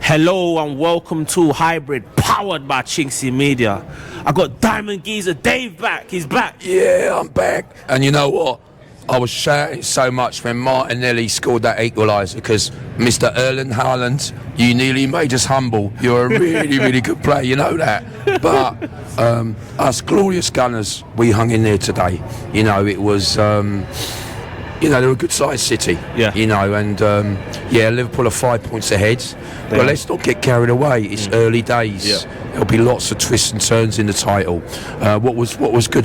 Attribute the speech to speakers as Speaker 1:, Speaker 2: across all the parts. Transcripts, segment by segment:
Speaker 1: Hello and welcome to Hybrid, powered by chinkseyMEDIA. I got Diamond Geezer Dave back. He's back.
Speaker 2: Yeah, I'm back. And you know what? I was shouting so much when Martinelli scored that equaliser because Mr. Erling Haaland, you nearly made us humble. You're a really, really good player, you know that. But us glorious Gunners, we hung in there today. You know, it was... they're a good-sized city, and Liverpool are 5 points ahead. But let's not get carried away. It's early days. Yeah. There'll be lots of twists and turns in the title. What was good?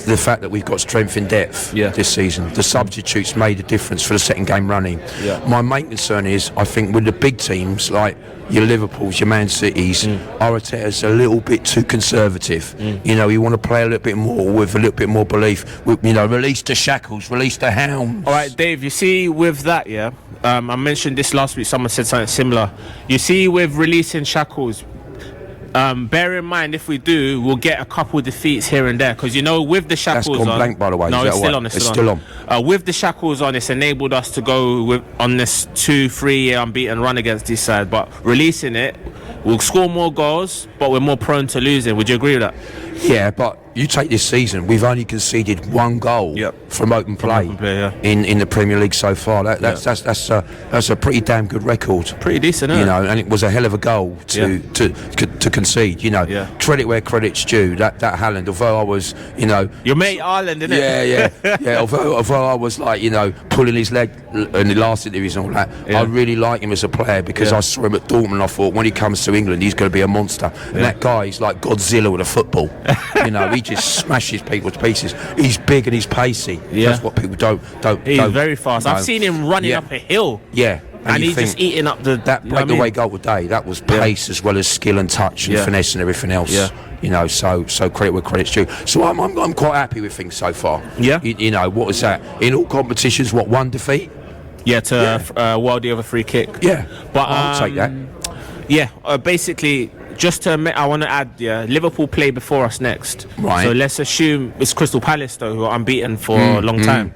Speaker 2: The fact that we've got strength in depth this season. The substitutes made a difference for the second game running. Yeah. My main concern is, I think, with the big teams like your Liverpools, your Man Cities, Arteta's a little bit too conservative. You know, you want to play a little bit more with a little bit more belief. Release the shackles, release the hounds.
Speaker 1: All right, Dave, you see with that, I mentioned this last week, someone said something similar. You see with releasing shackles, bear in mind, if we do, we'll get a couple of defeats here and there, because with the shackles
Speaker 2: on. That's gone blank, by the way.
Speaker 1: No, it's still on. It's still on. With the shackles on, it's enabled us to go on this 2-3 year unbeaten run against this side. But releasing it, we'll score more goals, but we're more prone to losing. Would you agree with that?
Speaker 2: Yeah, but you take this season, we've only conceded one goal from open play, in the Premier League so far. That's a pretty damn good record.
Speaker 1: Pretty decent, isn't it?
Speaker 2: And it was a hell of a goal to concede. Credit where credit's due. That Haaland, although I was,
Speaker 1: your mate Haaland, isn't
Speaker 2: it? Yeah. Although I was pulling his leg in the last interviews and all that, I really like him as a player because I saw him at Dortmund. I thought when he comes to England, he's going to be a monster. And that guy is like Godzilla with a football. He just smashes people to pieces. He's big and he's pacey. That's what people don't.
Speaker 1: He's very fast. I've seen him running up a hill. And he's just eating up that
Speaker 2: breakaway goal today. That was pace as well as skill and touch and finesse and everything else. So credit where credit's due. So I'm quite happy with things so far. What was that in all competitions? One defeat?
Speaker 1: To Worldie of a free kick.
Speaker 2: But I'll take that.
Speaker 1: Basically, just to I want to add, Liverpool play before us next.
Speaker 2: Right.
Speaker 1: So let's assume it's Crystal Palace, though, who are unbeaten for a long time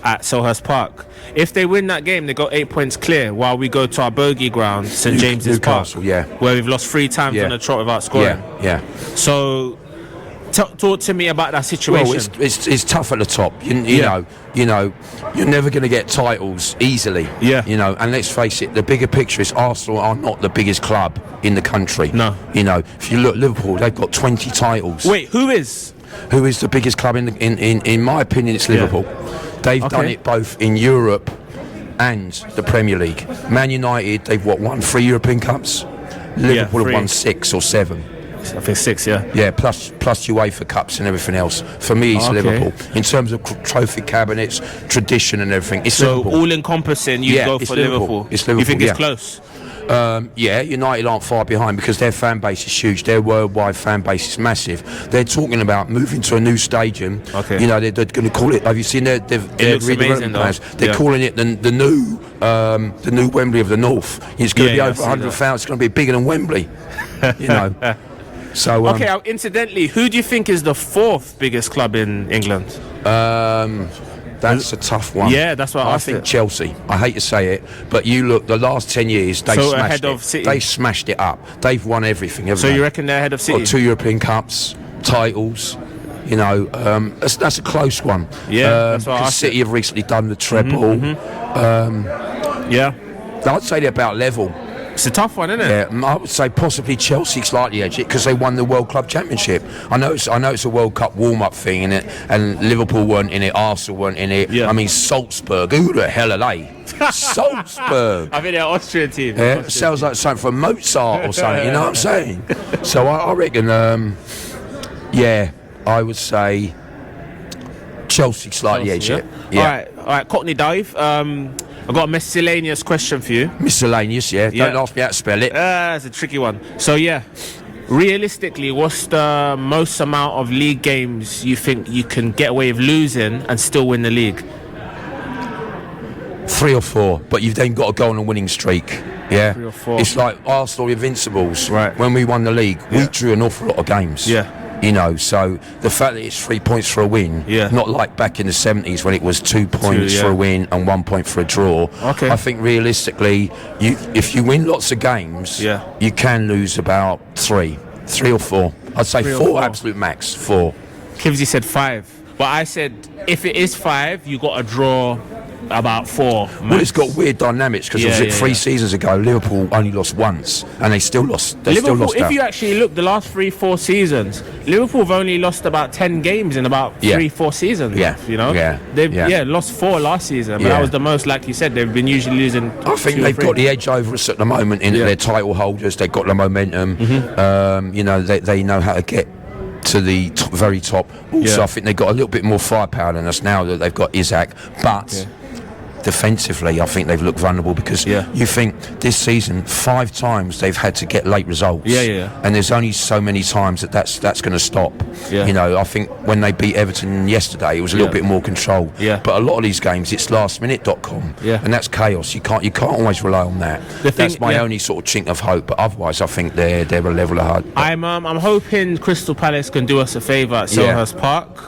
Speaker 1: at Selhurst Park. If they win that game, they got 8 points clear, while we go to our bogey ground, St James's Park, where we've lost 3 times on the trot without scoring. So talk to me about that situation.
Speaker 2: Well, it's tough at the top. You're never going to get titles easily. And let's face it, the bigger picture is Arsenal are not the biggest club in the country.
Speaker 1: No.
Speaker 2: If you look at Liverpool, they've got 20 titles.
Speaker 1: Wait, who is
Speaker 2: the biggest club in my opinion? It's Liverpool. They've done it both in Europe and the Premier League. Man United, they've won 3 European Cups. Liverpool have won 6 or 7.
Speaker 1: I think 6,
Speaker 2: plus UEFA Cups and everything else. For me, it's Liverpool. In terms of trophy cabinets, tradition and everything, it's Liverpool.
Speaker 1: All encompassing, you go for Liverpool.
Speaker 2: It's Liverpool.
Speaker 1: You think it's close?
Speaker 2: United aren't far behind because their fan base is huge. Their worldwide fan base is massive. They're talking about moving to a new stadium. They're going to call it. Have you seen their redevelopment plans? They're calling it the new Wembley of the North. It's going to be over 100,000. It's going to be bigger than Wembley. So
Speaker 1: incidentally, who do you think is the 4th biggest club in England?
Speaker 2: That's a tough one.
Speaker 1: That's what I
Speaker 2: think. Chelsea. I hate to say it, but you look, the last 10 years they smashed
Speaker 1: ahead
Speaker 2: it.
Speaker 1: Of City.
Speaker 2: They smashed it up. They've won everything. Haven't they?
Speaker 1: You reckon they're ahead of City?
Speaker 2: Got 2 European Cups, titles. That's a close one.
Speaker 1: That's what I
Speaker 2: City have recently done the treble. I'd say they're about level.
Speaker 1: It's a tough one, isn't it?
Speaker 2: I would say possibly Chelsea slightly edge it because they won the World Club Championship. I know it's a World Cup warm-up thing in it, and Liverpool weren't in it, Arsenal weren't in it. I mean, Salzburg, who the hell are they? Salzburg.
Speaker 1: I mean, they're Austrian team.
Speaker 2: It sounds like something from Mozart or something. You know what I'm saying? So I reckon, I would say Chelsea slightly edge it.
Speaker 1: All right, Cockney Dave. I've got a miscellaneous question for you.
Speaker 2: Miscellaneous, Don't ask me how to spell it.
Speaker 1: It's a tricky one. So, realistically, what's the most amount of league games you think you can get away with losing and still win the league?
Speaker 2: 3 or 4, but you've then got to go on a winning streak.
Speaker 1: 3 or 4.
Speaker 2: It's like Arsenal Invincibles.
Speaker 1: Right.
Speaker 2: When we won the league, we drew an awful lot of games. You know, so the fact that it's 3 points for a win, not like back in the 70s when it was 2 points for a win and 1 point for a draw. I think realistically, if you win lots of games, you can lose about three or four. I'd say four, absolute max, 4.
Speaker 1: Kivsy said 5, but I said if it is 5, you got to draw about 4. Max.
Speaker 2: Well, it's got weird dynamics because was it 3 seasons ago? Liverpool only lost once, and they still lost.
Speaker 1: Liverpool, if you actually look, the last 3-4 seasons, Liverpool have only lost about 10 games in about 3-4 seasons. You know, they've lost 4 last season, but that was the most. Like you said, they've been usually losing.
Speaker 2: I think they've got the edge over us at the moment in their title holders. They've got the momentum. You know, they know how to get to the very top. Also, I think they've got a little bit more firepower than us now that they've got Isaac, but. Defensively, I think they've looked vulnerable because you think this season 5 times they've had to get late results. And there's only so many times that's going to stop. You know, I think when they beat Everton yesterday, it was a little bit more control. But a lot of these games, it's lastminute.com, and that's chaos. You can't always rely on that. That's my only sort of chink of hope. But otherwise, I think they're a level of hard.
Speaker 1: I'm hoping Crystal Palace can do us a favour at Selhurst Park.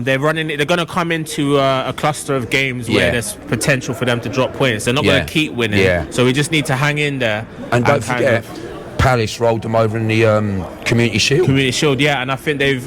Speaker 1: They're running. They're going to come into a cluster of games where there's potential for them to drop points. They're not going to keep winning. So we just need to hang in there.
Speaker 2: And don't forget, Palace rolled them over in the Community Shield.
Speaker 1: Community Shield, and I think they've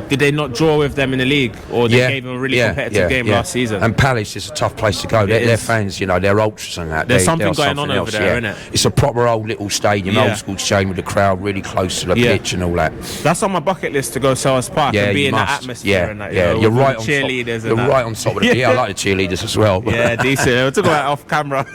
Speaker 1: did they not draw with them in the league, or they gave them a really competitive game last season.
Speaker 2: And Palace is a tough place to go. Their fans, you know, they're ultras and that.
Speaker 1: There's something going on over there, isn't it?
Speaker 2: It's a proper old little stadium, old school stadium with the crowd really close to the pitch and all that.
Speaker 1: That's on my bucket list to go Selhurst Park and be in that atmosphere and that.
Speaker 2: You're right on
Speaker 1: cheerleaders.
Speaker 2: You're right on top of it. I like the cheerleaders as well.
Speaker 1: Yeah, decent. We'll talk about it off camera.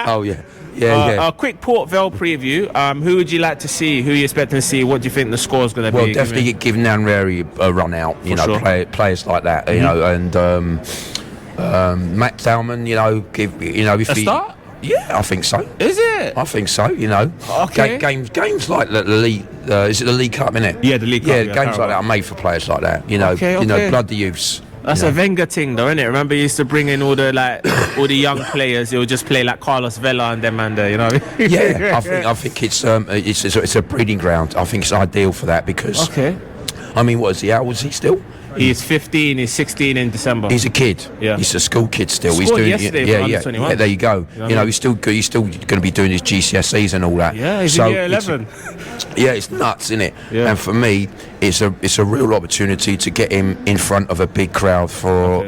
Speaker 2: Oh yeah. A
Speaker 1: quick Port Vale preview. Who would you like to see? Who are you expecting to see? What do you think the score is going to be?
Speaker 2: Well, definitely give Nanrari a run out. You know, players like that. You know, and Matt Dalman. You know, if he
Speaker 1: start.
Speaker 2: Yeah, I think so.
Speaker 1: Is it?
Speaker 2: I think so. You know, games like the league. Is it the League Cup? Innit?
Speaker 1: Yeah, the League Cup.
Speaker 2: Yeah, games like that are made for players like that. You know, blood the youths.
Speaker 1: That's a Wenger thing, though, isn't it? Remember, he used to bring in all the young players. He would just play like Carlos Vela and them, and you know.
Speaker 2: I think it's a breeding ground. I think it's ideal for that because. I mean, what is he? How old is he still?
Speaker 1: He's 15. He's 16 in December.
Speaker 2: He's a kid. He's a school kid still.
Speaker 1: He's doing yesterday.
Speaker 2: There you go. You know, he's still going to be doing his GCSEs and all that.
Speaker 1: Yeah, he's in year 11.
Speaker 2: It's nuts, isn't it? And for me, it's a real opportunity to get him in front of a big crowd for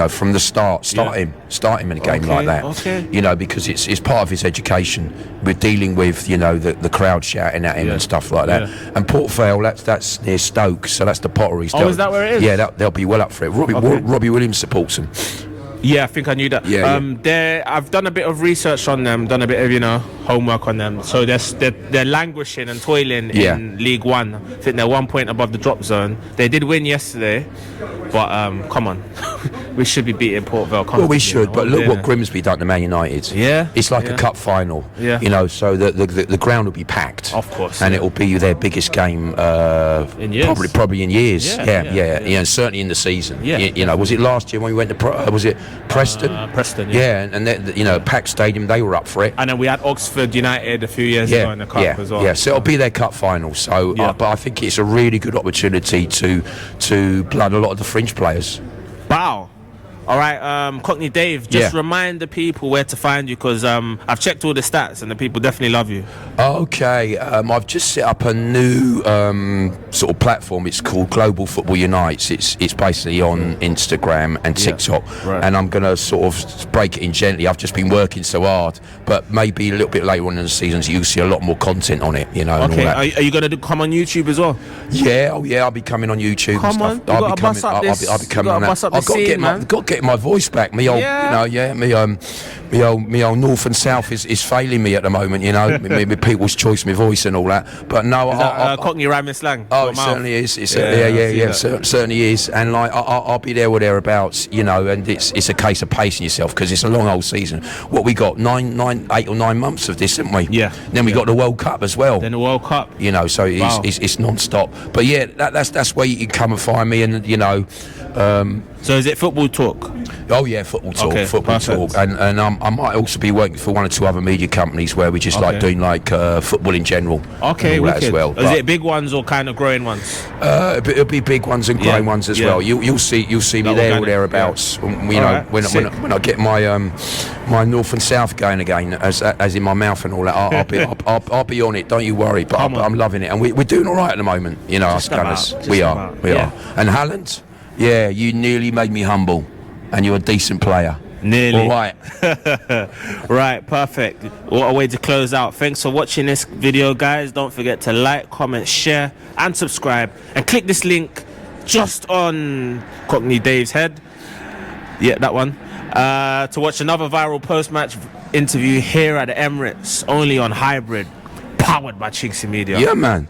Speaker 2: from the start. Start him in a game like that. You know, because it's part of his education. We're dealing with the crowd shouting at him and stuff like that. And Port Vale, that's near Stoke, so that's the Pottery.
Speaker 1: Oh, is that where it is?
Speaker 2: Yeah, they'll be well up for it. Robbie Williams supports them.
Speaker 1: Yeah, I think I knew that. I've done a bit of research on them, done a bit of homework on them. So they're languishing and toiling in League One. I think they're 1 point above the drop zone. They did win yesterday, but come on, we should be beating Port Vale.
Speaker 2: Well, we should, but look what Grimsby done to Man United. It's like a cup final. You know, so the ground will be packed,
Speaker 1: of course,
Speaker 2: and it will be their biggest game
Speaker 1: in years.
Speaker 2: Probably in years. And certainly in the season. You know, was it last year when we went to was it Preston?
Speaker 1: Preston,
Speaker 2: and packed stadium, they were up for it.
Speaker 1: And then we had Oxford United a few years ago in the cup as well.
Speaker 2: Yeah, so it'll be their cup final. So, but I think it's a really good opportunity to blood a lot of the fringe players.
Speaker 1: Wow. All right, Cockney Dave, just remind the people where to find you, because I've checked all the stats and the people definitely love you.
Speaker 2: Okay, I've just set up a new sort of platform. It's called Global Football Unites. It's basically on Instagram and TikTok, and I'm going to sort of break it in gently. I've just been working so hard, but maybe a little bit later on in the season you'll see a lot more content on it, you know.
Speaker 1: Okay,
Speaker 2: and all that.
Speaker 1: Are you going to come on YouTube as well?
Speaker 2: Yeah, I'll be coming on YouTube.
Speaker 1: Come on, I'll be coming on that. I've
Speaker 2: got to get my voice back. Me old north and south is failing me at the moment. You know, me people's choice, my voice and all that. But no,
Speaker 1: Cockney rhyming slang.
Speaker 2: Oh, it certainly is. Certainly is. And like I'll be there or thereabouts. You know, and it's a case of pacing yourself because it's a long old season. What we got 8 or 9 months of this, haven't we?
Speaker 1: Yeah.
Speaker 2: And then we got the World Cup as well.
Speaker 1: Then the World Cup.
Speaker 2: You know, so it's non-stop. But yeah, that's where you can come and find me, and
Speaker 1: So is it football talk?
Speaker 2: Oh yeah, football talk,
Speaker 1: Okay,
Speaker 2: football
Speaker 1: perfect.
Speaker 2: talk, and I might also be working for 1 or 2 other media companies where we just like doing like football in general.
Speaker 1: Okay,
Speaker 2: and all that
Speaker 1: wicked.
Speaker 2: as well.
Speaker 1: Is it big ones or kind of growing ones?
Speaker 2: It'll be big ones and growing ones as well. You'll see me there or thereabouts. You know, when I get my my north and south going again, as in my mouth and all that, I'll be on it. Don't you worry. But I'm loving it, and we're doing all right at the moment. You know, us Gunners. We are. And Haaland, yeah, you nearly made me humble, and you're a decent player.
Speaker 1: Nearly.
Speaker 2: All right.
Speaker 1: Right, perfect. What a way to close out. Thanks for watching this video, guys. Don't forget to like, comment, share, and subscribe. And click this link just on Cockney Dave's head. Yeah, that one. To watch another viral post-match interview here at the Emirates, only on Hybrid, powered by chinkseyMEDIA.
Speaker 2: Yeah, man.